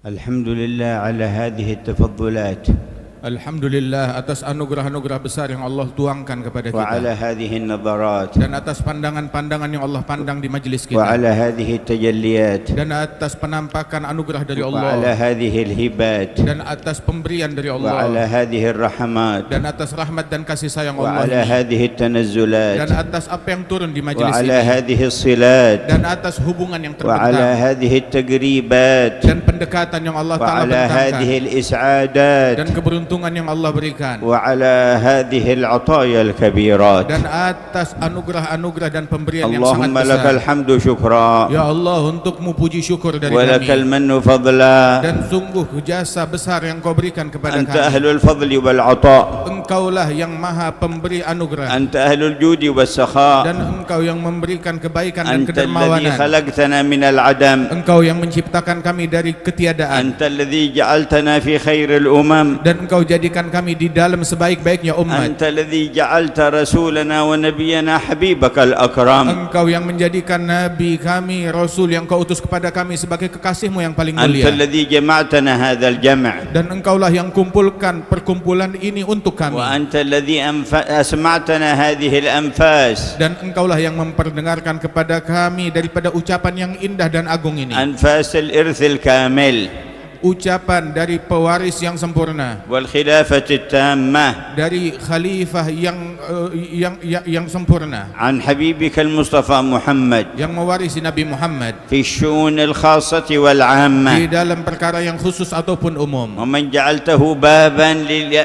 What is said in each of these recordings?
الحمد لله على هذه التفضلات Alhamdulillah atas anugerah-anugerah besar yang Allah tuangkan kepada وعلى kita, هذه النظرات dan atas pandangan-pandangan yang Allah pandang di majelis kita, وعلى هذه التجليات dan atas penampakan anugerah dari وعلى Allah, هذه الهبات dan atas pemberian dari وعلى Allah, هذه الرحمات dan atas rahmat dan kasih sayang وعلى Allah ini, هذه التنزلات dan atas apa yang turun di majelis وعلى ini, هذه الصلات dan atas hubungan yang وعلى terbentang, هذه التقريبات dan pendekatan yang Allah Ta'ala وعلى هذه bentangkan, الإسعادات dan keberuntungan yang Allah berikan, وعلى هذه العطايا الكبيرات. dan atas anugerah-anugerah dan pemberian yang sangat اللهم لك besar. الحمد شكرا Ya Allah, untukmu puji syukur dari ولك kami, المن فضلا. dan sungguh jasa besar yang kau berikan kepada أنت kami. أهل الفضل والعطاء Engkaulah yang maha pemberi anugerah, أنت أهل الجود والسخاء dan engkau yang memberikan kebaikan dan أنت الذي kedermawanan. خلقتنا من العدم Engkau yang menciptakan kami dari ketiadaan, أنت الذي جعلتنا في خير الأمم dan engkau jadikan kami di dalam sebaik-baiknya umat. أنت الذي جعلت رسولنا ونبينا حبيبك الأكرم Engkau yang menjadikan Nabi kami, Rasul yang kau utus kepada kami sebagai kekasihmu yang paling أنت mulia. الذي جمعتنا هذا الجمع Dan engkaulah yang kumpulkan perkumpulan ini untuk kami. وأنت الذي أسمعتنا هذه الأنفاس Dan engkaulah yang memperdengarkan kepada kami daripada ucapan yang indah dan agung ini, أنفاس الإرث الكامل ucapan dari pewaris yang sempurna, والخلافة التامة dari khalifah yang sempurna, عن حبيبك المصطفى محمد yang mewarisi Nabi Muhammad في الشؤون الخاصة di والعامة dalam perkara yang khusus ataupun umum, ومن جعلته بابا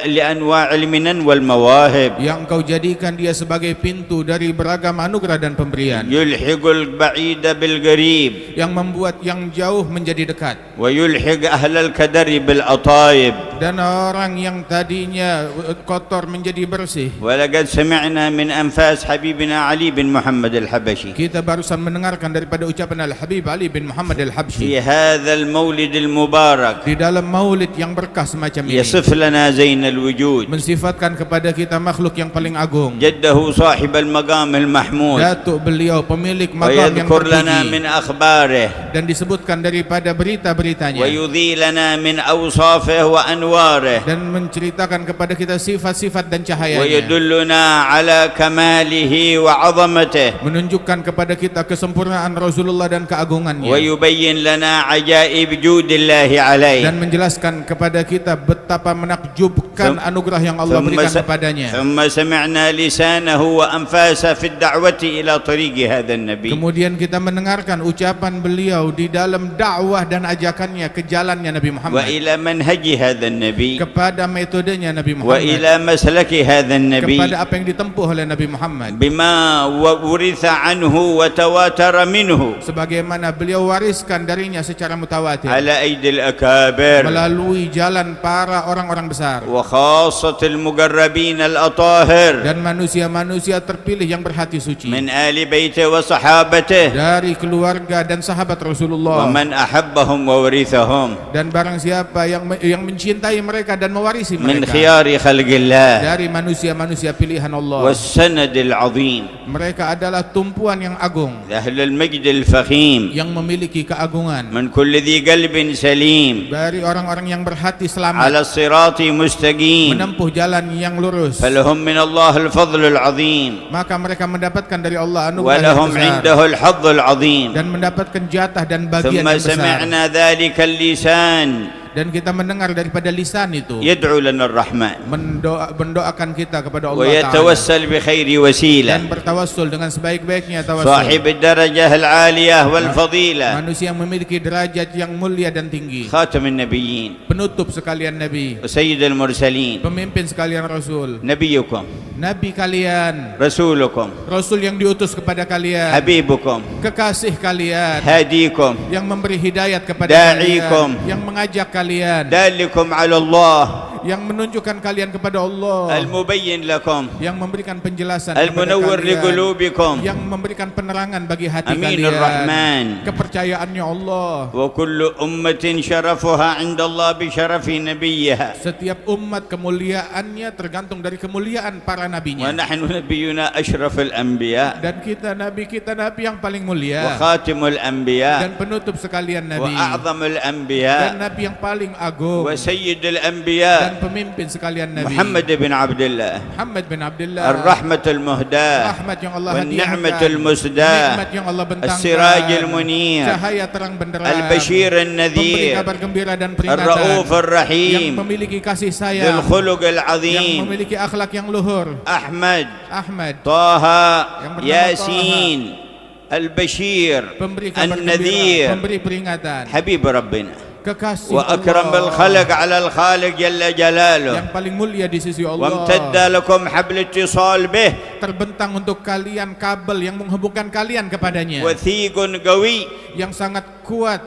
لأنواع المنن والمواهب yang kau jadikan dia sebagai pintu dari beragam anugerah dan pemberian, يلحق البعيد بالقريب yang membuat yang jauh menjadi dekat, ويلحق أهل الكدر بالأطايب. dan orang yang tadinya kotor menjadi bersih. ولقد سمعنا من أنفاس حبيبنا علي بن محمد الحبشي Kita barusan mendengarkan daripada ucapan Al-Habib Ali bin Muhammad Al-Habsyi في هذا المولد المبارك di dalam maulid yang berkah semacam ini, يصف لنا زين الوجود mensifatkan kepada kita makhluk yang paling agung, جده صاحب المقام المحمود datuk beliau pemilik maqam yang ويذكر لنا terpuji, من أخباره dan disebutkan daripada berita-beritanya, ويضيء لنا من أوصافه وأنواره dan menceritakan kepada kita sifat-sifat dan cahayanya, ويدلنا على كماله وعظمته menunjukkan kepada kita kesempurnaan Rasulullah dan keagungannya, ويبين لنا عجائب جود الله عليه. dan menjelaskan kepada kita betapa menakjubkan anugerah yang Allah berikan kepadanya. ثم سمعنا لسانه وأنفاسه في الدعوة إلى طريق هذا النبي. Kemudian kita mendengarkan ucapan beliau di dalam dakwah dan ajakannya ke jalannya Nabi Muhammad, وإلى منهج هذا النبي kepada metodenya Nabi Muhammad, وإلى مسلك هذا النبي kepada apa yang ditempuh oleh Nabi Muhammad, بما ورث عنه وتواتر منه sebagaimana beliau wariskan darinya secara mutawatir على أيدي الأكابر melalui jalan para orang-orang besar وخاصة المقربين الأطاهر dan manusia-manusia terpilih yang berhati suci من آل بيته وصحابته dari keluarga dan sahabat Rasulullah, ومن أحبهم وورثهم dan barang siapa yang mencintai mereka dan mewarisi من mereka خيار خلق الله dari manusia-manusia pilihan Allah. والسند العظيم. Mereka adalah tumpuan yang agung أهل المجد الفخيم yang memiliki keagungan من كل ذي قلب سليم dari orang-orang yang berhati selamat على الصراط مستقيم menempuh jalan yang lurus, فلهم من الله الفضل العظيم maka mereka mendapatkan dari Allah anugerah yang ولهم besar عنده الحظ العظيم. dan mendapatkan jatah dan bagian ثم yang besar. سمعنا ذلك اللسان Dan kita mendengar daripada lisan itu يدعو لنا الرحمن mendoakan kita kepada Allah Ta'ala ويتوسل بخير dan وسيلة bertawassul dengan sebaik-baiknya tawassul. صاحب الدرجة العالية والفضيلة Manusia yang memiliki derajat yang mulia dan tinggi, خاتم النبيين penutup sekalian Nabi, وسيد المرسلين pemimpin sekalian Rasul, نبيكم Nabi kalian, رسولكم Rasul yang diutus kepada kalian, حبيبكم kekasih kalian, هاديكم yang memberi hidayat kepada Da'ikum. kalian, yang mengajak kalian, دالكم على الله yang menunjukkan kalian kepada Allah, المبين لكم yang memberikan penjelasan kepada المنور kalian, لقلوبكم yang memberikan penerangan bagi hati أمين kalian, الرحمن kepercayaannya Allah. وكل أمة شرفها عند الله بشرف نبيها Setiap umat kemuliaannya tergantung dari kemuliaan para nabinya. ونحن نبينا أشرف الأنبياء Dan nabi kita nabi yang paling mulia وخاتم الأنبياء dan penutup sekalian nabi وأعظم dan الأنبياء nabi yang paling agung وسيد dan الأنبياء pemimpin sekalian nabi محمد بن عبد الله Muhammad bin Abdullah, الرحمة المهداة rahmat yang Allah والنعمة hadiahkan, المسداة nikmat yang Allah bentangkan, السراج المنير cahaya terang benderang, البشير pemberi النذير kabar gembira dan peringatan, الرؤوف yang الرحيم memiliki kasih ذو sayang, الخلق yang العظيم memiliki akhlak yang luhur, أحمد Ahmad, طه yang bernama ياسين البشير pemberi kabar gembira, النذير pemberi peringatan, حبيب ربنا kekasih وأكرم Allah, الخلق على الخالق جل جلاله yang paling mulia di sisi Allah. وامتد لكم حبل اتصال به Terbentang untuk kalian kabel yang menghubungkan kalian kepadanya, وثيق قوي yang sangat kuat,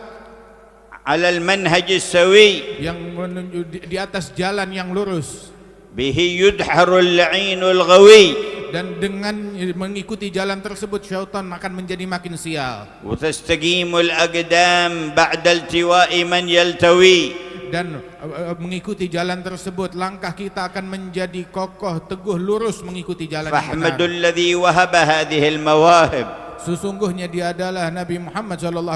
على المنهج السوي yang menuju di atas jalan yang lurus. به يدحر اللعين الغوي Dan dengan mengikuti jalan tersebut syaitan akan menjadi makin sial. وتستقيم الأقدام بعد التواء من يلتوي Dan mengikuti jalan tersebut langkah kita akan menjadi kokoh, teguh, lurus mengikuti jalan yang فاحمدوا benar. الذي وهب هذه المواهب Sesungguhnya dia adalah Nabi Muhammad SAW.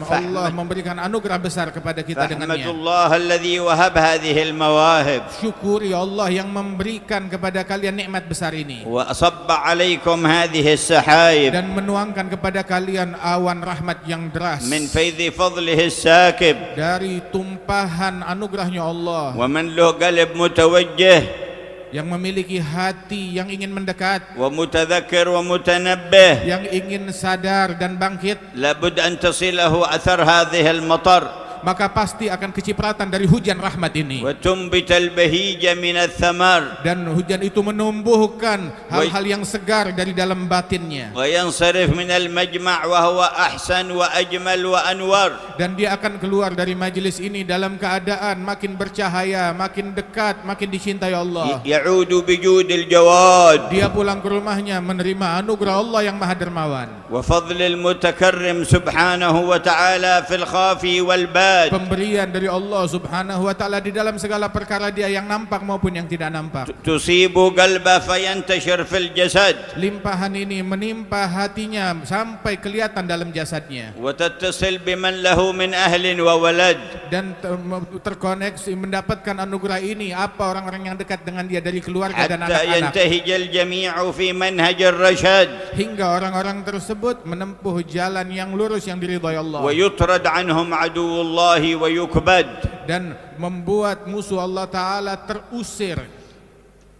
Allah memberikan anugerah besar kepada kita فاحمدوا dengannya. الله الذي وهب هذه المواهب Syukuri Allah yang memberikan kepada kalian nikmat besar ini وأصب عليكم هذه السحايب dan menuangkan kepada kalian awan rahmat yang deras من فيض فضله الساكب dari tumpahan anugerahnya Allah, ومن له قلب متوجه yang memiliki hati yang ingin mendekat, ومتذكر ومتنبه yang ingin sadar dan bangkit, لابد أن تصله أثر هذه المطر maka pasti akan kecipratan dari hujan rahmat ini. وتنبت البهيج من الثمر Dan hujan itu menumbuhkan hal-hal yang segar dari dalam batinnya. وينصرف من المجمع وهو أحسن وأجمل وأنور Dan dia akan keluar dari majelis ini dalam keadaan makin bercahaya, makin dekat, makin dicintai Allah. يعود بجود الجواد Dia pulang ke rumahnya menerima anugerah Allah yang maha dermawan, وفضل المتكرم سبحانه وتعالى في الخافي والباد pemberian dari Allah Subhanahu wa taala di dalam segala perkara dia yang nampak maupun yang tidak nampak. تصيب قلبه فينتشر في الجسد Limpahan ini menimpa hatinya sampai kelihatan dalam jasadnya وتتصل بمن له من أهل وولد dan terkoneksi mendapatkan anugerah ini apa orang-orang yang dekat dengan dia dari keluarga dan حتى anak-anak, ينتهج الجميع في منهج الرشاد hingga orang-orang tersebut menempuh jalan yang lurus yang diridhai Allah ويطرد عنهم عدو الله ويكبد dan membuat musuh Allah Ta'ala terusir.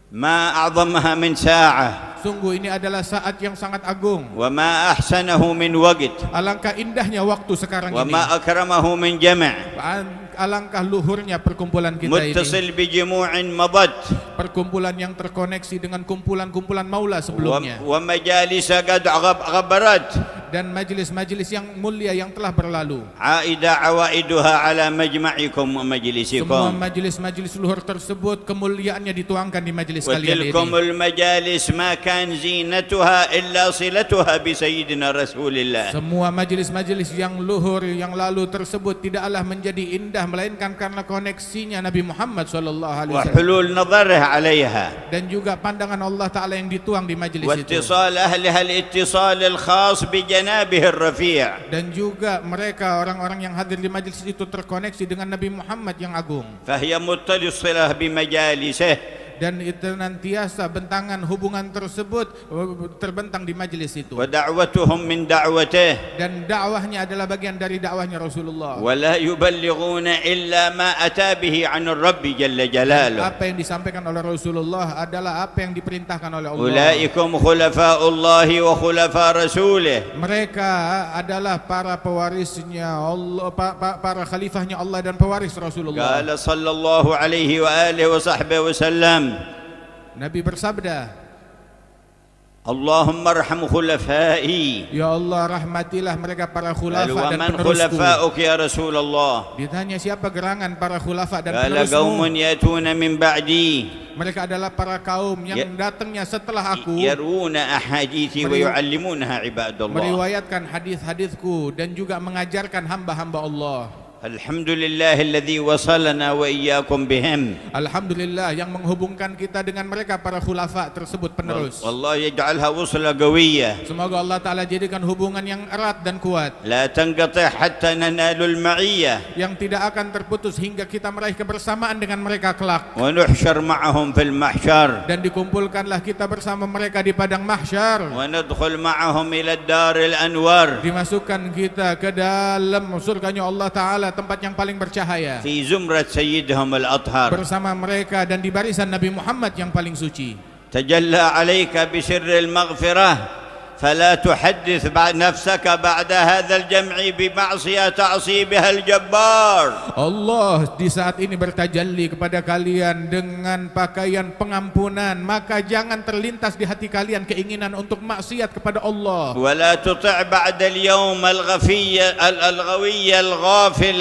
ما أعظمها من ساعة Sungguh ini adalah saat yang sangat agung. وما أحسنه من وقت Alangkah indahnya waktu sekarang ini, وما أكرمه من جمع alangkah luhurnya perkumpulan kita ini, متصل بجموع مضت perkumpulan yang terkoneksi dengan kumpulan-kumpulan maula sebelumnya ومجالس قد غبرت dan majelis-majelis yang mulia yang telah berlalu. عائدة عوائدها على مجمعكم Semua ومجلسكم majelis-majelis luhur tersebut kemuliaannya dituangkan di majelis kalian وتلكم ini. المجالس ما كان زينتها إلا صلتها بسيدنا رسول الله Semua majelis-majelis yang luhur yang lalu tersebut tidaklah menjadi indah melainkan karena koneksinya Nabi Muhammad SAW وحلول نظره عليها dan juga pandangan Allah Ta'ala yang dituang di majelis itu, واتصال أهلها الاتصال الخاص بجنابه الرفيع dan juga mereka orang-orang yang hadir di majelis itu terkoneksi dengan Nabi Muhammad yang agung, فهي متصلة بمجالسه dan itu nantiasa bentangan hubungan tersebut terbentang di majelis itu, ودعوتهم من دعوته dan dakwahnya adalah bagian dari dakwahnya Rasulullah. ولا يبلغون إلا ما أتى به عن الرب جل جلاله Apa yang disampaikan oleh Rasulullah adalah apa yang diperintahkan oleh Allah. أولئكم خلفاء الله وخلفاء رسوله Mereka adalah para pewarisnya Allah, para khalifahnya Allah dan pewaris Rasulullah. قال صلى الله عليه وآله وصحبه وسلم Nabi bersabda, اللهم ارحم خلفائي. Ya Allah, rahmatilah mereka para قال khulafa dan ومن penerusku. خلفاؤك يا رسول الله؟ Ditanya siapa gerangan para khulafa dan قال قوم penerusmu? يأتون من بعدي Mereka adalah para kaum yang datangnya setelah aku, يرون أحاديثي ويعلمونها عباد الله. meriwayatkan hadis-hadisku dan juga mengajarkan hamba-hamba Allah. الحمد لله الذي وصلنا وإياكم بهم. Alhamdulillah yang menghubungkan kita dengan mereka para khulafa tersebut penerus. والله يجعلها وصلة قوية Semoga Allah Ta'ala jadikan hubungan yang erat dan kuat, لا تنقطع حتى ننال المعية yang tidak akan terputus hingga kita meraih kebersamaan dengan mereka kelak. ونحشر معهم في المحشر Dan dikumpulkanlah kita bersama mereka di padang mahsyar. وندخل معهم إلى الدار الأنوار Dimasukkan kita ke dalam surganya Allah Ta'ala, tempat yang paling bercahaya, في زمرة سيدهم الأطهر. bersama mereka dan di barisan Nabi Muhammad yang paling suci. تجلى عليك بسر المغفرة فلا تحدث بعد نفسك بعد هذا الجمع بمعصية تعصي بها الجبار. Allah di saat ini bertajalli kepada kalian dengan pakaian pengampunan, maka jangan terlintas di hati kalian keinginan untuk maksiat kepada Allah. ولا تطع بعد اليوم الغوي الغافل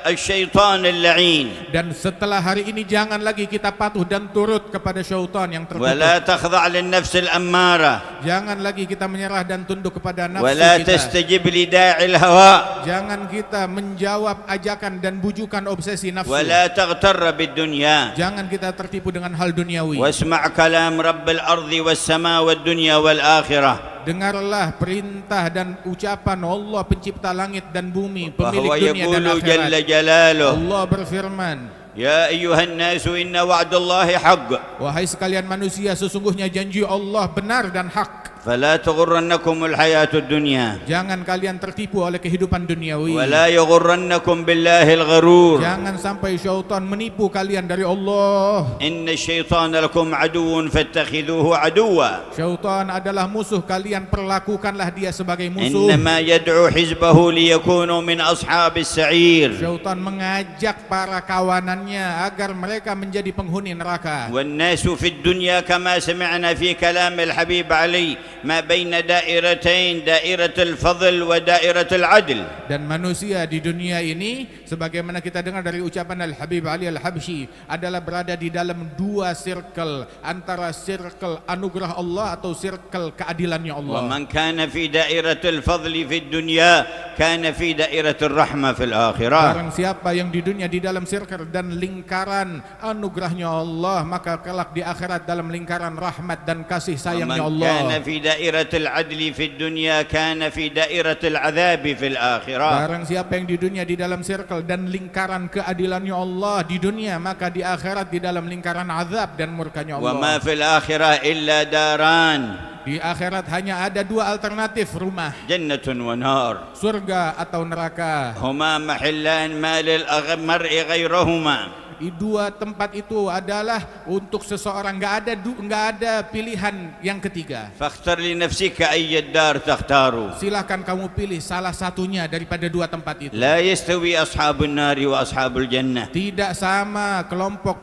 الشيطان اللعين. Dan setelah hari ini jangan lagi kita patuh dan turut kepada syaitan yang ولا terkutuk. تخضع للنفس الأمارة. Jangan lagi kita menyerah dan tunduk kepada nafsu ولا kita. تستجب لداعي الهوى. Jangan kita menjawab ajakan dan bujukan obsesi nafsu. ولا تغتر بالدنيا. Jangan kita tertipu dengan hal duniawi. واسمع كلام رب الأرض والسماء والدنيا والآخرة. Dengarlah perintah dan ucapan Allah pencipta langit dan bumi, pemilik وهو dunia dan يقول جل akhirat. جلاله Allah berfirman, يا أيها الناس إن وعد الله حق wahai sekalian manusia, sesungguhnya janji Allah benar dan hak. فلا تغرنكم الحياة الدنيا Jangan kalian tertipu oleh kehidupan duniawi. ولا يغرنكم بالله الغرور. Jangan sampai syaitan menipu kalian dari Allah. إن الشيطان لكم عدو فاتخذوه عدوا. Syaitan adalah musuh kalian, perlakukanlah dia sebagai musuh. إنما يدعو حزبه ليكونوا من أصحاب السعير. Syaitan mengajak para kawanannya agar mereka menjadi penghuni neraka. والناس في الدنيا كما سمعنا في كلام الحبيب علي ما بين دائرتين دائرة الفضل ودائرة العدل. Dan manusia di dunia ini, sebagaimana kita dengar dari ucapan Al-Habib Ali Al-Habsyi, adalah berada di dalam dua circle, antara circle anugerah Allah atau circle keadilannya Allah. ومن كان في دائرة الفضل في الدنيا كان في دائرة الرحمة في الآخرة. Barang siapa yang di dunia di dalam circle dan lingkaran anugerahnya Allah, maka kelak di akhirat dalam lingkaran rahmat dan kasih sayangnya ومن Allah. كان في دائرة العدل في الدنيا كان في دائرة العذاب في الآخرة. Barang siapa yang di dunia di dalam circle dan lingkaran keadilannya Allah di dunia, maka di akhirat di dalam lingkaran azab dan murkanya Allah. وما في الآخرة إلا داران. Di akhirat hanya ada dua alternatif rumah, جنة ونار. surga atau neraka. هما محلان ما للمرء غيرهما. Dua tempat itu adalah untuk seseorang, nggak ada pilihan yang ketiga. فاختر لنفسك أي الدار تختار. Silahkan kamu pilih salah satunya daripada dua tempat itu. لا يستوي أصحاب النار وأصحاب الجنة. Tidak sama kelompok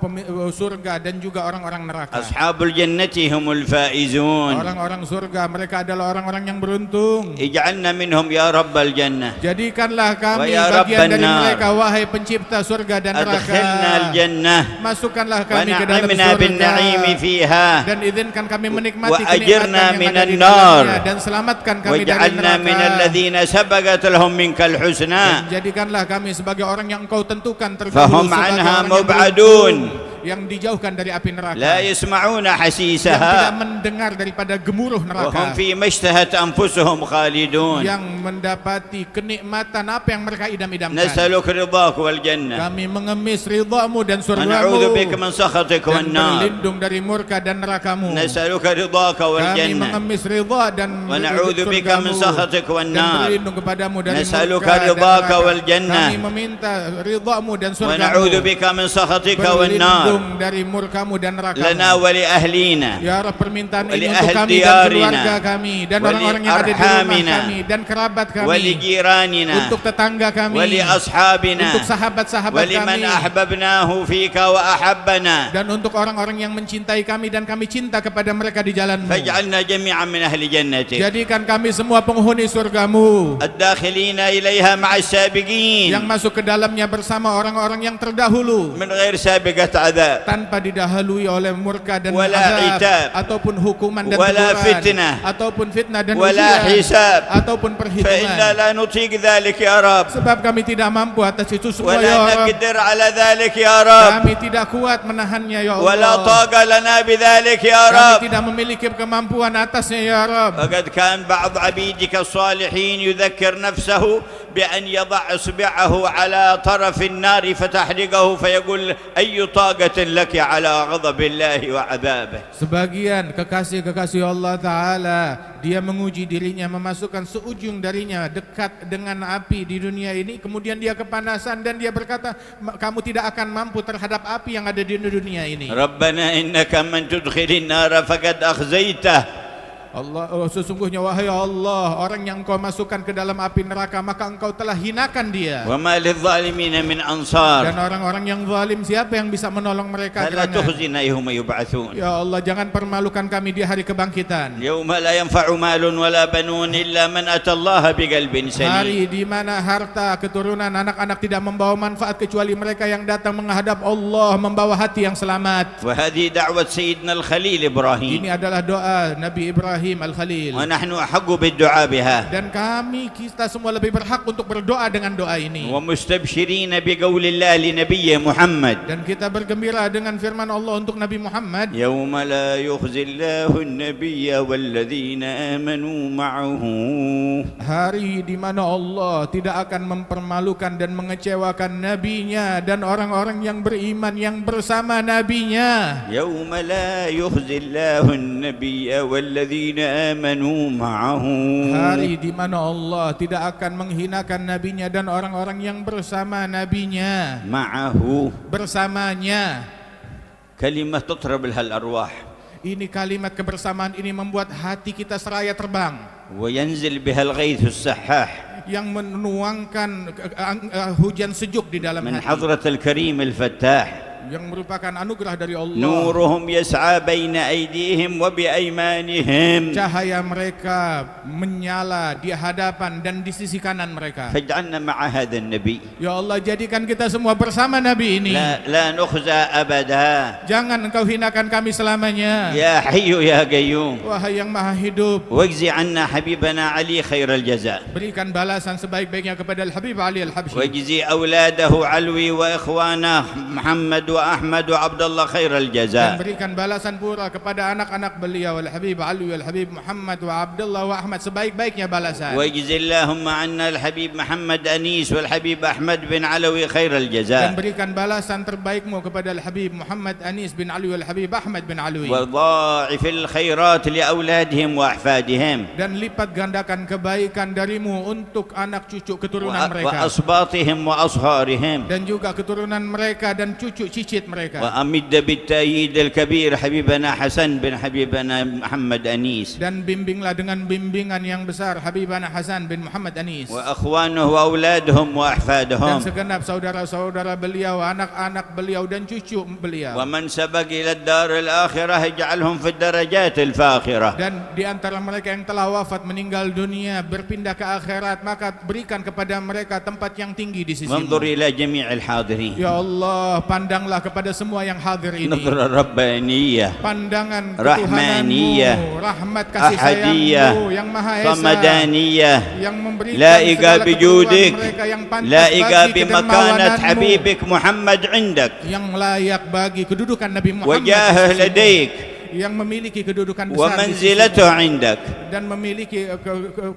surga dan juga orang-orang neraka. أصحاب الجنة هم الفائزون. Orang-orang surga mereka adalah orang-orang yang beruntung. اجعلنا منهم يا رب الجنة. Jadikanlah kami Wa ya bagian dari Rabban nar. mereka, wahai pencipta surga dan neraka. أدخلنا الجنة Masukkanlah kami ke dalam ونعمنا بالنعيم surga فيها dan izinkan kami menikmati وأجرنا kenikmatan من yang ada di النار dalamnya, dan selamatkan kami dari واجعلنا من neraka. الذين سبقت لهم منك الحسنى Dan jadikanlah kami sebagai orang yang Engkau tentukan فهم terdahulu sebagai عنها orang yang مبعدون beruntung, yang dijauhkan dari api neraka, لا يسمعون yang tidak حسيسها mendengar daripada gemuruh وهم neraka, فيما اشتهت أنفسهم خالدون. yang mendapati kenikmatan apa yang mereka idam-idamkan. نسألك رضاك والجنة Kami mengemis ridhamu dan ونعوذ بك surgamu من سخطك dan والنار. berlindung dari murka dan nerakamu. نسألك رضاك Kami والجنة mengemis ridha dan ونعوذ بك من surgamu سخطك dan والنار. berlindung kepadamu dari نسألك murka dan رضاك neraka. والجنة Kami meminta ridhamu dan surgamu, ونعوذ بك من سخطك berlindung والنار. berlindung dari murkamu dan neraka-Mu. لنا ولأهلينا Ya Rabb, permintaan ini ولأهل untuk kami dan ديارنا keluarga kami dan orang-orang yang ada di rumah ولأرحامنا kami dan kerabat kami, ولجيراننا untuk tetangga kami, ولأصحابنا untuk sahabat-sahabat ولمن kami, أحببناه فيك وأحبنا dan untuk orang-orang yang mencintai kami dan kami cinta kepada mereka di jalan-Mu. فاجعلنا جميعا من أهل جنتك Jadikan kami semua penghuni surga-Mu الداخلين إليها مع السابقين yang masuk ke dalamnya bersama orang-orang yang terdahulu, من غير سابقة عذاب tanpa didahului oleh murka dan Wala azab, itab. ataupun hukuman dan Wala teguran, fitnah. ataupun fitnah dan ولا ujian, حساب ataupun فإنا perhitungan. لا نطيق ذلك يا رب Sebab kami tidak mampu atas itu semua, ya ولا Rabb. نقدر على ذلك يا رب Kami tidak kuat menahannya, ya ولا Allah. طاقة لنا بذلك يا Kami رب tidak memiliki kemampuan atasnya, ya Rabb. فقد كان بعض عبيدك الصالحين يذكر نفسه بأن يضع إصبعه على طرف النار فتحرقه فيقول أي طاقة لك على غضب الله وعذابه. Sebagian kekasih-kekasih Allah Ta'ala, dia menguji dirinya, memasukkan seujung darinya dekat dengan api di dunia ini, kemudian dia kepanasan dan dia berkata, kamu tidak akan mampu terhadap api yang ada di dunia ini. ربنا إنك من تدخل النار فقد أخزيته. Allah, sesungguhnya wahai Allah, orang yang Engkau masukkan ke dalam api neraka, maka Engkau telah hinakan dia. وما للظالمين من Dan أنصار orang-orang yang zalim, siapa yang bisa menolong mereka? فلا Kerana, تخزنا يوم يبعثون ya Allah, jangan permalukan kami di hari kebangkitan. يوم لا ينفع مال ولا بنون إلا من أتى الله بقلب سليم. Hari di mana harta, keturunan, anak-anak tidak membawa manfaat kecuali mereka yang datang menghadap Allah membawa hati yang selamat. وهذه دعوة سيدنا الخليل إبراهيم Ini adalah doa Nabi Ibrahim Al-Khalil. ونحن أحق بالدعاء بها Dan kita semua lebih berhak untuk berdoa dengan doa ini. ومستبشرين بقول الله لنبيه محمد Dan kita bergembira dengan firman Allah untuk Nabi Muhammad. يوم لا يخزي الله النبي والذين آمنوا معه. Hari di mana Allah tidak akan mempermalukan dan mengecewakan nabinya dan orang-orang yang beriman yang bersama nabinya. يوم لا يخزي الله النبي والذين آمنوا معه. Hari di mana Allah tidak akan menghinakan nabinya dan orang-orang yang bersama nabinya. معه Bersamanya. كلمة تطرب لها الأرواح Ini kalimat kebersamaan ini membuat hati kita seraya terbang, وينزل بها الغيث السحاح yang menuangkan hujan sejuk di dalam من hati, حضرة الكريم الفتاح. yang merupakan anugerah dari Allah. نورهم يسعى بين أيديهم وبأيمانهم. Cahaya mereka menyala di hadapan dan di sisi kanan mereka. فاجعلنا مع هذا النبي. Ya Allah, jadikan kita semua bersama Nabi ini. لا نخزى أبدا. Jangan Engkau hinakan kami selamanya. يا حي يا قيوم. Wahai yang maha hidup, واجزي عنا حبيبنا علي خير الجزاء. berikan balasan sebaik-baiknya kepada Al-Habib Ali Al-Habsyi. واجزي أولاده علوي وإخوانه محمد وأحمد وعبد الله خير Dan الجزاء. berikan balasan pula kepada anak-anak beliau Al-Habib Ali, Al-Habib Muhammad wa Abdullah wa Ahmad sebaik-baiknya balasan. واجزي اللهم عنا الحبيب محمد أنيس والحبيب أحمد بن علوي خير Dan الجزاء. berikan balasan terbaikmu kepada Al-Habib Muhammad Anis bin Ali, Al-Habib Ahmad bin Alwi. وضاعف الخيرات لأولادهم وأحفادهم Dan lipat gandakan kebaikan darimu untuk anak cucu keturunan mereka. وأصباطهم وأصهارهم. Dan juga keturunan mereka dan cucu cicit mereka. وأمد بالتأييد الكبير حبيبنا حسن بن حبيبنا محمد أنيس. Dan bimbinglah dengan bimbingan yang besar Habibana Hasan bin Muhammad Anis. وأخوانه وأولادهم Dan وأحفادهم. segenap saudara-saudara beliau, anak-anak beliau dan cucu beliau. ومن سبق إلى الدار الآخرة اجعلهم في الدرجات الفاخرة. Dan di antara mereka yang telah wafat meninggal dunia berpindah ke akhirat, maka berikan kepada mereka tempat yang tinggi di sisimu. وانظر إلى جميع الحاضرين. Ya Allah, pandanglah kepada semua yang hadir ini. نظرة ربانية Pandangan Rahmaniyah, ketuhananmu, rahmat kasih أحدية sayangmu yang Maha Esa, صمدانية yang memberikan لائقة segala بجودك keperluan mereka yang pantas لائقة bagi بمكانة kedermawananmu, حبيبك محمد عندك yang layak bagi kedudukan Nabi Muhammad وجاهه di sisimu. لديك yang memiliki kedudukan besar di ومنزلته sisimu عندك. dan memiliki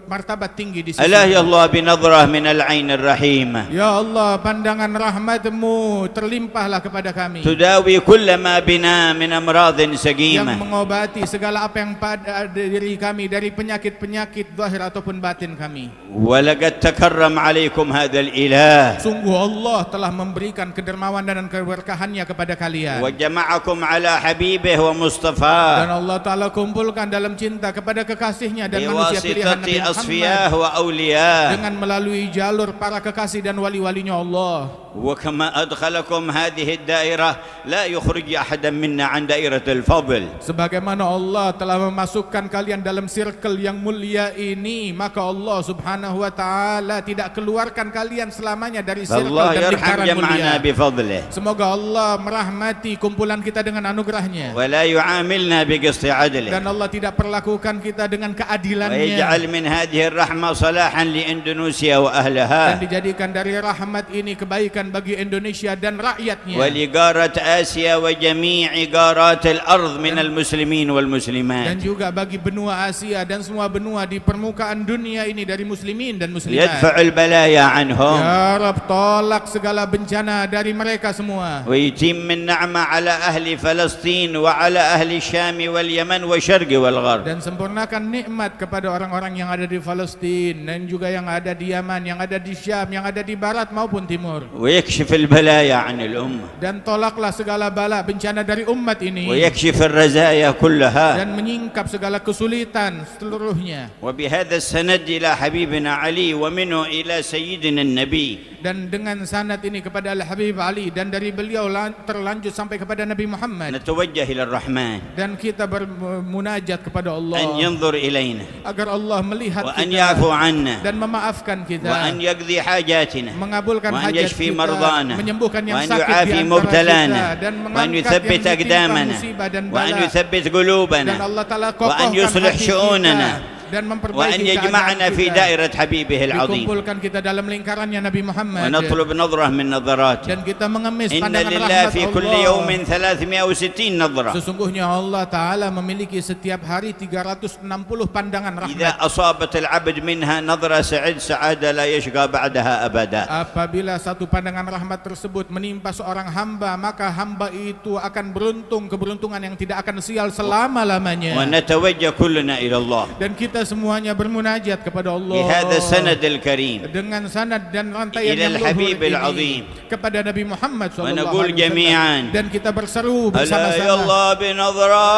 martabat tinggi di ألا يا sisimu. الله بنظرة من العين الرحيمة Ya Allah, pandangan rahmat-Mu terlimpahlah kepada kami تداوي كل ما بنا من أمراض yang سقيمة mengobati segala apa yang pada diri kami dari penyakit-penyakit zahir ataupun batin kami. ولقد تكرم عليكم هذا الإله Sungguh Allah telah memberikan kedermawanan dan keberkahannya kepada kalian. وجمعكم على حبيبه Dan ومصطفاه Allah Ta'ala kumpulkan dalam cinta kepada kekasihnya dan manusia pilihan بواسطة Nabi أصفياه Muhammad وأولياه dengan melalui jalur para kekasih dan wali-walinya Allah. وكما أدخلكم هذه الدائرة لا يخرج أحدا منا عن دائرة الفضل. Sebagaimana Allah telah memasukkan kalian dalam circle yang mulia ini, maka Allah Subhanahu wa Ta'ala tidak keluarkan kalian selamanya dari circle الله dan يرحم lingkaran جمعنا mulia. بفضله Semoga Allah merahmati kumpulan kita dengan anugerahnya, ولا يعاملنا بقسط عدله dan Allah tidak perlakukan kita dengan keadilannya, ويجعل من هذه الرحمة صلاحا لإندونيسيا dan وأهلها dijadikan dari rahmat ini kebaikan bagi Indonesia dan rakyatnya, ولقارة آسيا وجميع قارات الأرض من المسلمين dan والمسلمات. juga bagi benua Asia dan semua benua di permukaan dunia ini dari muslimin dan muslimat. يدفع البلايا عنهم Ya Rabb, tolak segala bencana dari mereka semua, ويتم النعمة على أهل فلسطين وعلى أهل الشام واليمن والشرق والغرب. dan sempurnakan nikmat kepada orang-orang yang ada di Palestina dan juga yang ada di Yaman, yang ada di Syam, yang ada di barat maupun timur. ويكشف البلايا عن الأمة Dan tolaklah segala bala bencana dari umat ini, ويكشف الرزايا كلها. dan menyingkap segala kesulitan seluruhnya. وبهذا السند إلى حبيبنا علي ومنه إلى سيدنا النبي Dan dengan sanad ini kepada Al-Habib Ali, dan dari beliau terlanjut sampai kepada Nabi Muhammad, نتوجه إلى الرحمن dan kita bermunajat kepada Allah أن ينظر إلينا agar Allah melihat وأن kita يعفو عنا dan memaafkan kita, وأن يقضي حاجاتنا mengabulkan وأن hajat يشفي kita, مرضانا menyembuhkan yang وأن sakit di يعافي antara مبتلانا kita, dan وأن mengangkat يثبت yang ditimpa أقدامنا musibah dan وأن bala, يثبت dan قلوبنا Allah Ta'ala وأن kokohkan يصلح hati شؤوننا kita dan وأن memperbaiki يجمعنا keadaan في kita, دائرة حبيبه العظيم dikumpulkan kita dalam lingkarannya Nabi Muhammad, ونطلب نظرة من نظراته. dan kita mengemis إن pandangan لله rahmat في كل Allah. يوم 360 نظرة. Sesungguhnya Allah Ta'ala memiliki setiap hari 360 pandangan إذا rahmat. أصابت العبد منها نظرة سعد سعادة لا يشقى بعدها أبدا. Apabila satu pandangan rahmat tersebut menimpa seorang hamba, maka hamba itu akan beruntung keberuntungan yang tidak akan sial selama-lamanya. ونتوجه كلنا إلى الله Dan kita semuanya bermunajat kepada Allah بهذا السند الكريم dengan sanad dan rantaian إلى yang luhur الحبيب ini العظيم. kepada Nabi Muhammad ونقول SAW, جميعا dan kita berseru ألا يا bersama-sama, الله بنظرة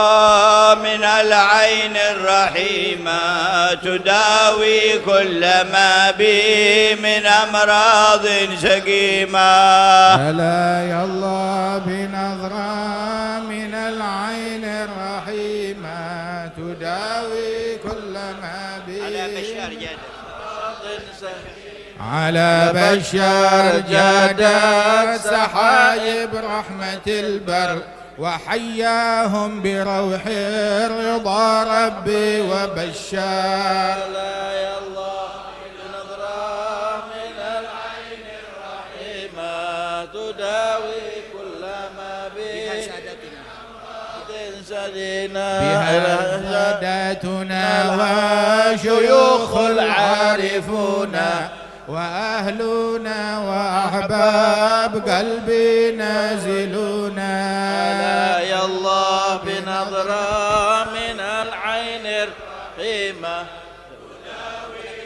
من العين الرحيمة تداوي كل ما بي من أمراض سقيمة. ألا يا الله بنظرة من العين الرحيمة تداوي كل ما بي على بشار جادت سحايب رحمة البر وحياهم بروح رضا ربي وبشار. لا يا الله بنظرة من العين الرحيمة تداوي كل ما به بها ساداتنا وشيوخ العارفون وأهلنا وأحباب قلبي نازلون. لا يا الله بنظرة من العين الرحيمة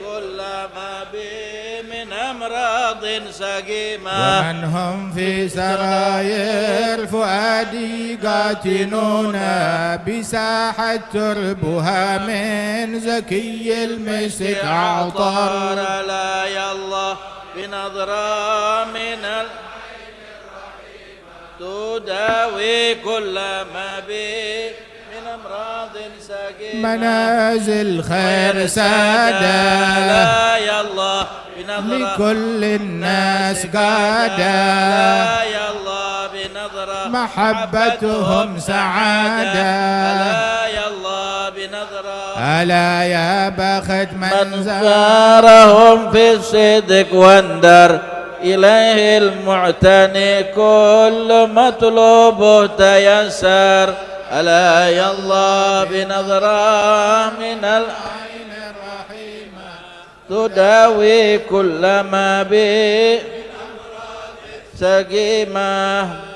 كل ما بي من أمراض سقيمة. ومن هم في سراير فؤادي قاتلون بساحة تربها من زكي المسك عطر. لا يا الله بنظرة من تداوي كل ما بي من أمراض سقيمة. منازل خير سادة لا يا الله بنظرة لكل الناس قادة لا يا الله بنظرة محبتهم سعادة. لا يا الله بنظرة ألا يا بخت من زار زارهم في الصدق واندر إليه المعتني كل مطلوب تيسر. ألا يا الله بنظرة من العين الرحيمة تداوي كل ما به سقيمة